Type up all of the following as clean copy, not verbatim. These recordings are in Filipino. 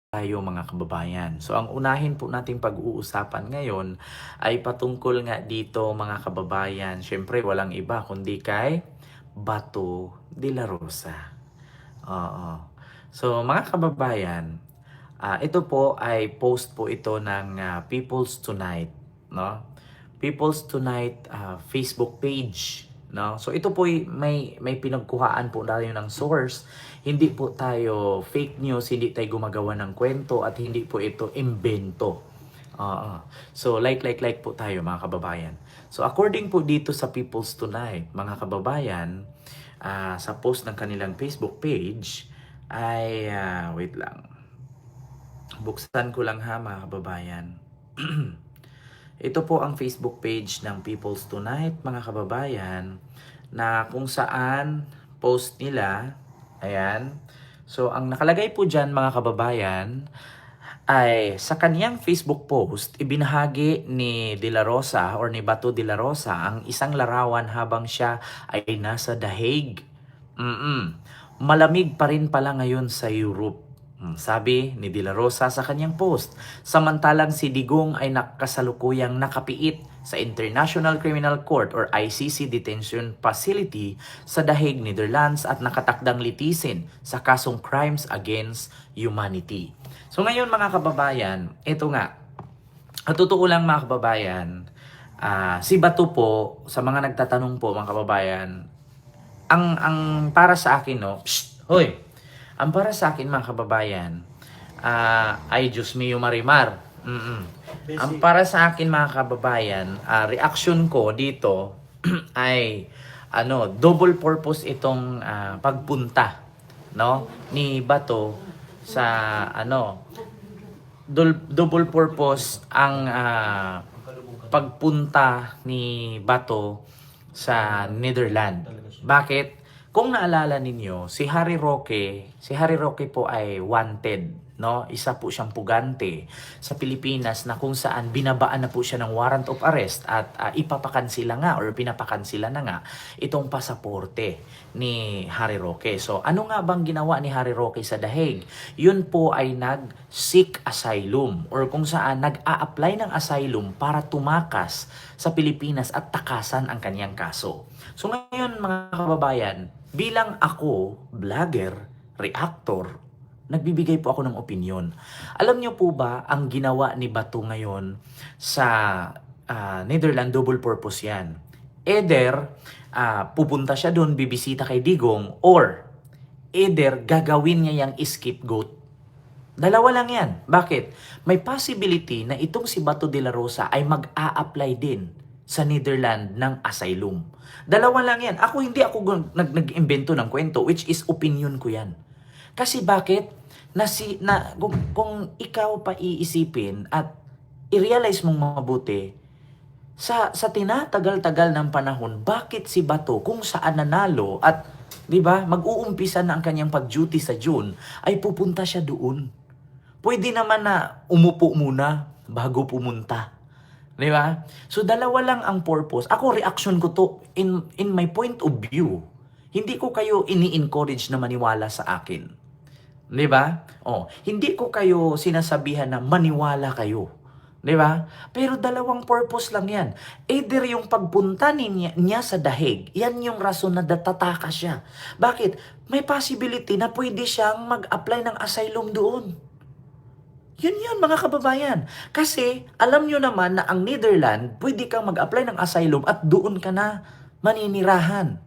tayo mga kababayan. So ang unahin po nating pag-uusapan ngayon ay patungkol nga dito mga kababayan. Siyempre walang iba kundi kay Bato de la Rosa. Oo. So mga kababayan, ito po ay post po ito ng People's Tonight, no? People's Tonight Facebook page, no? So ito po may pinagkuhaan po tayo ng source. Hindi po tayo fake news, hindi tayo gumagawa ng kwento at hindi po ito imbento. Oo. So like po tayo mga kababayan. So according po dito sa People's Tonight, mga kababayan, sa post ng kanilang Facebook page ay wait lang. Buksan ko lang ha mga kababayan. Ito po ang Facebook page ng People's Tonight mga kababayan na kung saan post nila, ayan. So ang nakalagay po dyan mga kababayan ay sa kaniyang Facebook post, ibinahagi ni De La Rosa or ni Bato de la Rosa ang isang larawan habang siya ay nasa The Hague. Malamig pa rin pala ngayon sa Europe. Sabi ni De La Rosa sa kanyang post. Samantalang si Digong ay nakasalukuyang nakapiit sa International Criminal Court or ICC Detention Facility sa The Hague, Netherlands at nakatakdang litisin sa kasong Crimes Against Humanity. So ngayon mga kababayan, ito nga. At totoo lang mga kababayan, si Bato po, sa mga nagtatanong po mga kababayan, ang para sa akin, no, hoy, ang para sa akin mga kababayan, ay Diyos mio Marimar. Ang para sa akin mga kababayan, reaction ko dito ay double purpose itong pagpunta, no, ni Bato sa double purpose ang pagpunta ni Bato sa Netherlands. Bakit? Kung naalala ninyo, si Harry Roque po ay wanted, no? Isa po siyang pugante sa Pilipinas na kung saan binabaan na po siya ng warrant of arrest at ipapakansila nga or pinapakansila na nga itong pasaporte ni Harry Roque. So ano nga bang ginawa ni Harry Roque sa The Hague? Yun po ay nag-seek asylum or kung saan nag-a-apply ng asylum para tumakas sa Pilipinas at takasan ang kanyang kaso. So ngayon mga kababayan, bilang ako, vlogger, reactor, nagbibigay po ako ng opinion. Alam niyo po ba ang ginawa ni Bato ngayon sa Netherlands, double purpose yan. Either pupunta siya doon, bibisita kay Digong, or either gagawin niya yung scapegoat. Dalawa lang yan. Bakit? May possibility na itong si Bato de la Rosa ay mag-a-apply din sa Netherlands ng asylum. Dalawa lang yan. Hindi ako nag-imbento ng kwento, which is opinion ko yan. Kasi bakit? Kung ikaw pa iisipin at i-realize mong mabuti, sa tinatagal-tagal ng panahon, bakit si Bato kung saan nanalo at 'di ba, mag-uumpisa na ang kanyang pag-duty sa June, ay pupunta siya doon. Pwede naman na umupo muna bago pumunta. 'Di ba? So dalawa lang ang purpose. Ako reaction ko to in my point of view. Hindi ko kayo ini-encourage na maniwala sa akin. 'Di ba? Hindi ko kayo sinasabihan na maniwala kayo. 'Di ba? Pero dalawang purpose lang 'yan. Either yung pagpunta niya sa The Hague, 'yan yung rason na tataka siya. Bakit? May possibility na pwede siyang mag-apply ng asylum doon. Yun mga kababayan. Kasi alam nyo naman na ang Netherlands, pwede kang mag-apply ng asylum at doon ka na maninirahan.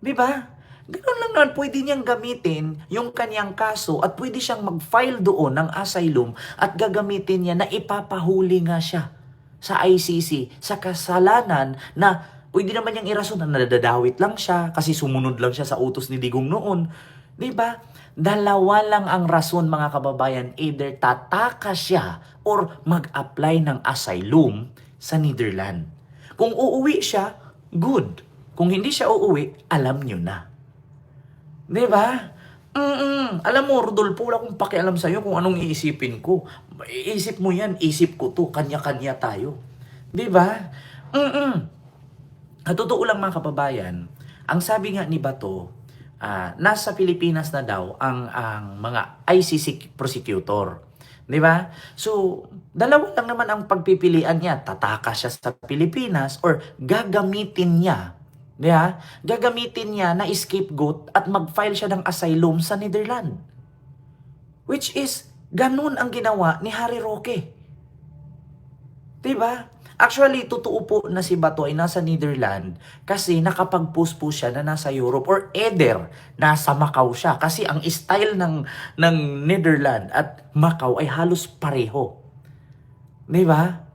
Diba? Ganun lang naman, pwede niyang gamitin yung kanyang kaso at pwede siyang mag-file doon ng asylum at gagamitin niya na ipapahuli nga siya sa ICC sa kasalanan na pwede naman niyang irason na nadadawit lang siya kasi sumunod lang siya sa utos ni Digong noon. Diba? Dalawa lang ang rason mga kababayan, either tataka siya or mag-apply ng asylum sa Netherlands. Kung uuwi siya, good. Kung hindi siya uuwi, alam nyo na. Diba? Alam mo, Rodolfo, wala akong pakialam sa'yo kung anong iisipin ko. Iisip mo yan, isip ko to, kanya-kanya tayo. Diba? At totoo lang mga kababayan, ang sabi nga ni Bato, nasa Pilipinas na daw ang mga ICC prosecutor. 'Di ba? So, dalawa lang naman ang pagpipilian niya. Tatakas siya sa Pilipinas or gagamitin niya, 'di ba? Gagamitin niya na scapegoat at mag-file siya ng asylum sa Netherlands. Which is, ganun ang ginawa ni Harry Roque. 'Di ba? Actually, totoo po na si Bato ay nasa Netherlands kasi nakapag-post po siya na nasa Europe or either nasa Macau siya. Kasi ang style ng Netherlands at Macau ay halos pareho. 'Di ba?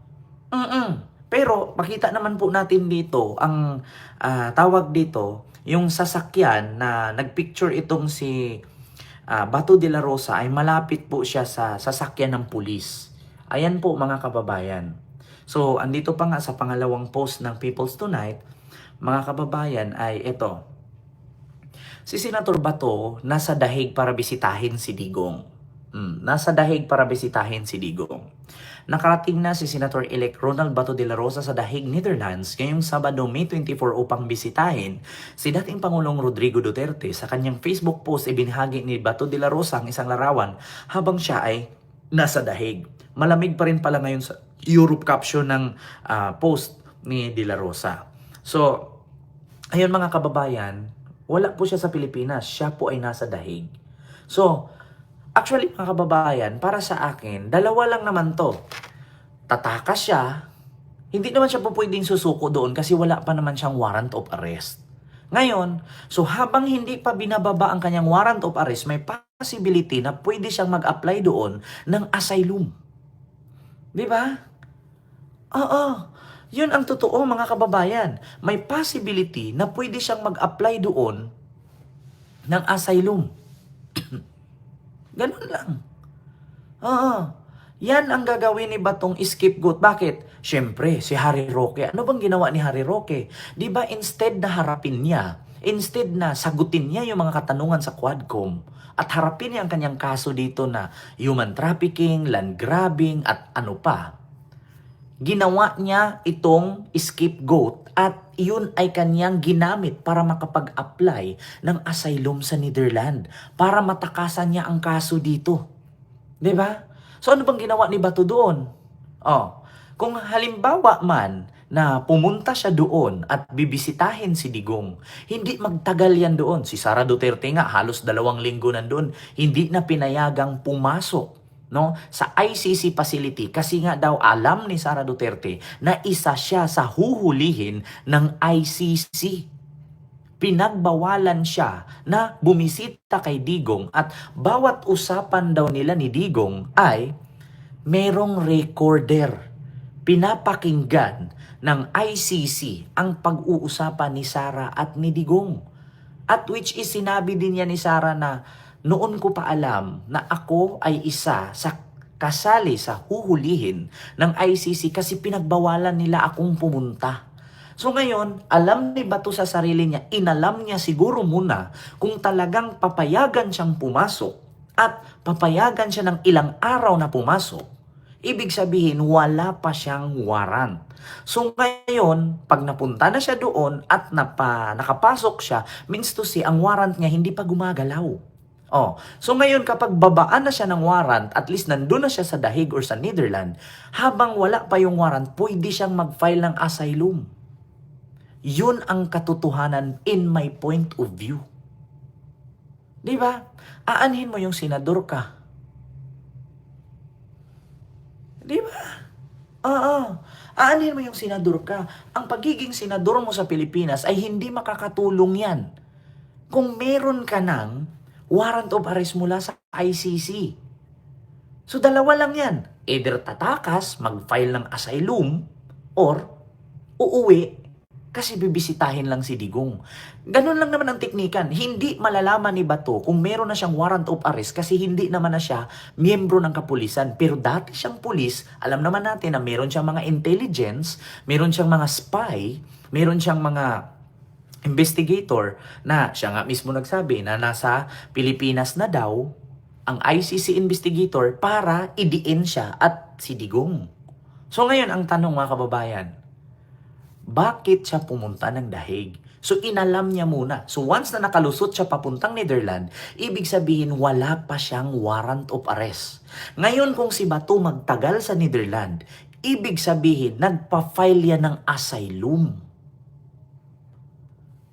Pero makita naman po natin dito ang tawag dito, yung sasakyan na nagpicture itong si Bato de la Rosa ay malapit po siya sa sasakyan ng pulis. Ayan po mga kababayan. So, andito pa nga sa pangalawang post ng People's Tonight, mga kababayan, ay ito. Si Senator Bato nasa dahig para bisitahin si Digong. Nasa dahig para bisitahin si Digong. Nakarating na si Senator-elect Ronald Bato de la Rosa sa dahig Netherlands ngayong Sabado, May 24 upang bisitahin si dating Pangulong Rodrigo Duterte. Sa kanyang Facebook post, ibinahagi ni Bato de la Rosa ang isang larawan habang siya ay nasa dahig. Malamig pa rin pala ngayon sa Europe caption ng post ni De La Rosa. So, ayun mga kababayan, wala po siya sa Pilipinas. Siya po ay nasa dahig. So, actually mga kababayan, para sa akin, dalawa lang naman to. Tatakas siya, hindi naman siya po pwedeng susuko doon kasi wala pa naman siyang warrant of arrest. Ngayon, so habang hindi pa binababa ang kanyang warrant of arrest, may possibility na pwede siyang mag-apply doon ng asylum. Di ba? Oo. Yun ang totoo mga kababayan. May possibility na pwede siyang mag-apply doon ng asylum. Ganun lang. Oo. Yan ang gagawin ni Batong scapegoat. Bakit? Siyempre, si Harry Roque. Ano bang ginawa ni Harry Roque? Di ba instead na harapin niya, instead na sagutin niya yung mga katanungan sa Quadcom, at harapin niya ang kanyang kaso dito na human trafficking, land grabbing, at ano pa, ginawa niya itong scapegoat at iyon ay kanyang ginamit para makapag-apply ng asylum sa Netherlands para matakasan niya ang kaso dito. 'Di ba? So ano bang ginawa ni Bato doon? Kung halimbawa man na pumunta siya doon at bibisitahin si Digong, hindi magtagal yan doon. Si Sara Duterte nga halos 2 linggo nandoon, hindi na pinayagang pumasok sa ICC facility kasi nga daw alam ni Sara Duterte na isa siya sa huhulihin ng ICC. Pinagbawalan siya na bumisita kay Digong at bawat usapan daw nila ni Digong ay merong recorder. Pinapakinggan ng ICC ang pag-uusapan ni Sara at ni Digong. At which is sinabi din niya ni Sara na noon ko pa alam na ako ay isa sa kasali sa huhulihin ng ICC kasi pinagbawalan nila akong pumunta. So ngayon, alam ni Bato sa sarili niya, inalam niya siguro muna kung talagang papayagan siyang pumasok at papayagan siya ng ilang araw na pumasok, ibig sabihin wala pa siyang warrant. So ngayon, pag napunta na siya doon at nakapasok siya, means to say, ang warrant niya hindi pa gumagalaw. So ngayon kapag babaan na siya ng warrant, at least nandun na siya sa dahig or sa Netherlands, habang wala pa yung warrant, pwede siyang mag-file ng asylum. Yun ang katotohanan in my point of view. Di ba? Aanhin mo yung senador ka. Di ba? Aanhin mo yung senador ka. Ang pagiging senador mo sa Pilipinas ay hindi makakatulong yan kung meron ka ng warrant of arrest mula sa ICC. So dalawa lang yan. Either tatakas, mag-file ng asylum, or uuwi kasi bibisitahin lang si Digong. Ganun lang naman ang teknikan. Hindi malalaman ni Bato kung meron na siyang warrant of arrest kasi hindi naman na siya miyembro ng kapulisan. Pero dati siyang pulis, alam naman natin na meron siyang mga intelligence, meron siyang mga spy, meron siyang mga investigator na siya nga mismo nagsabi na nasa Pilipinas na daw ang ICC investigator para idiin siya at si Digong. So ngayon ang tanong mga kababayan, bakit siya pumunta ng dahig? So, inalam niya muna. So, once na nakalusot siya papuntang Netherlands, ibig sabihin wala pa siyang warrant of arrest. Ngayon, kung si Bato magtagal sa Netherlands, ibig sabihin, nagpa-file yan ng asylum.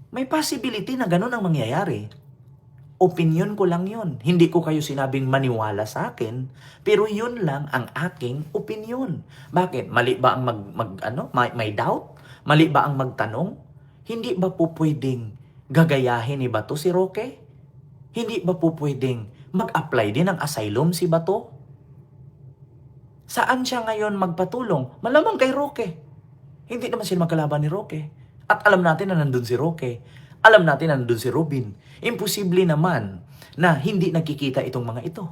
May possibility na ganun ang mangyayari. Opinion ko lang yun. Hindi ko kayo sinabing maniwala sa akin, pero yun lang ang aking opinion. Bakit? Mali ba ang may doubt? Mali ba ang magtanong? Hindi ba po pwedeng gagayahin ni Bato si Roque? Hindi ba po pwedeng mag-apply din ng asylum si Bato? Saan siya ngayon magpatulong? Malamang kay Roque. Hindi naman sila magkalaban ni Roque. At alam natin na nandun si Roque. Alam natin na nandun si Robin. Imposible naman na hindi nagkikita itong mga ito.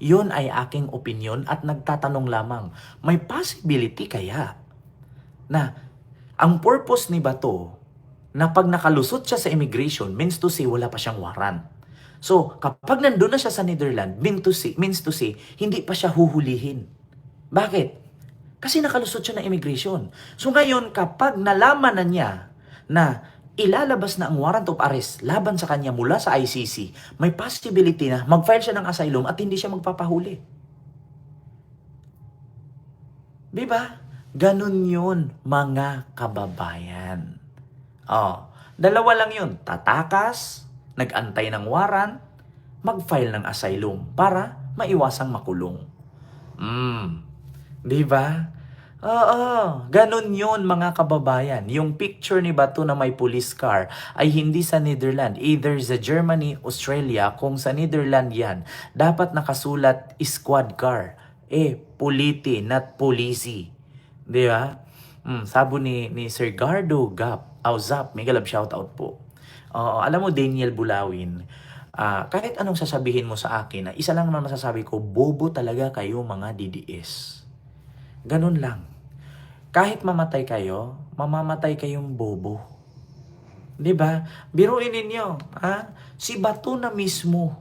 Yun ay aking opinion at nagtatanong lamang, may possibility kaya na ang purpose ni Bato na pag nakalusot siya sa immigration means to say wala pa siyang warrant. So, kapag nandun na siya sa Netherlands, means to say hindi pa siya huhulihin. Bakit? Kasi nakalusot siya ng immigration. So ngayon, kapag nalaman na niya na ilalabas na ang warrant of arrest laban sa kanya mula sa ICC, may possibility na mag-file siya ng asylum at hindi siya magpapahuli. Diba? Ganun yun, mga kababayan. Dalawa lang yun. Tatakas, nag-antay ng warrant, mag-file ng asylum para maiwasang makulong. Diba? Ganun yun, mga kababayan. Yung picture ni Bato na may police car ay hindi sa Netherlands. Either sa Germany, Australia. Kung sa Netherlands yan, dapat nakasulat squad car. Politi, not policy. Di ba? Sabo ni Sir Gardo Zap, mega love shoutout po. Alam mo, Daniel Bulawin, kahit anong sasabihin mo sa akin, isa lang naman masasabi ko, bobo talaga kayo mga DDS. Ganun lang. Kahit mamatay kayo, mamamatay kayong bobo. 'Di ba? Biruin ninyo, si Bato na mismo.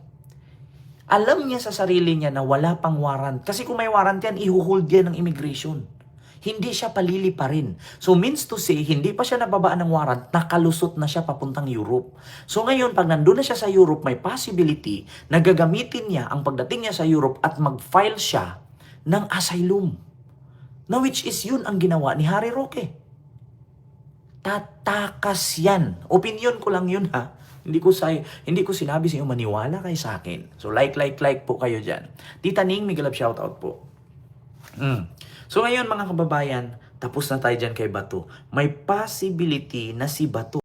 Alam niya sa sarili niya na wala pang warrant. Kasi kung may warrant yan, ihuhold yan ng immigration. Hindi siya palili pa rin. So means to say, hindi pa siya nababaan ng warrant, nakalusot na siya papuntang Europe. So ngayon, pag nandun na siya sa Europe, may possibility na gagamitin niya ang pagdating niya sa Europe at mag-file siya ng asylum. Na which is yun ang ginawa ni Harry Roque. Tatakas yan. Opinion ko lang yun ha. Hindi ko sinabi sa inyo maniwala kayo sa akin. So like po kayo dyan. Tita Ning, mega love shoutout po. So ngayon mga kababayan, tapos na tayo dyan kay Bato. May possibility na si Bato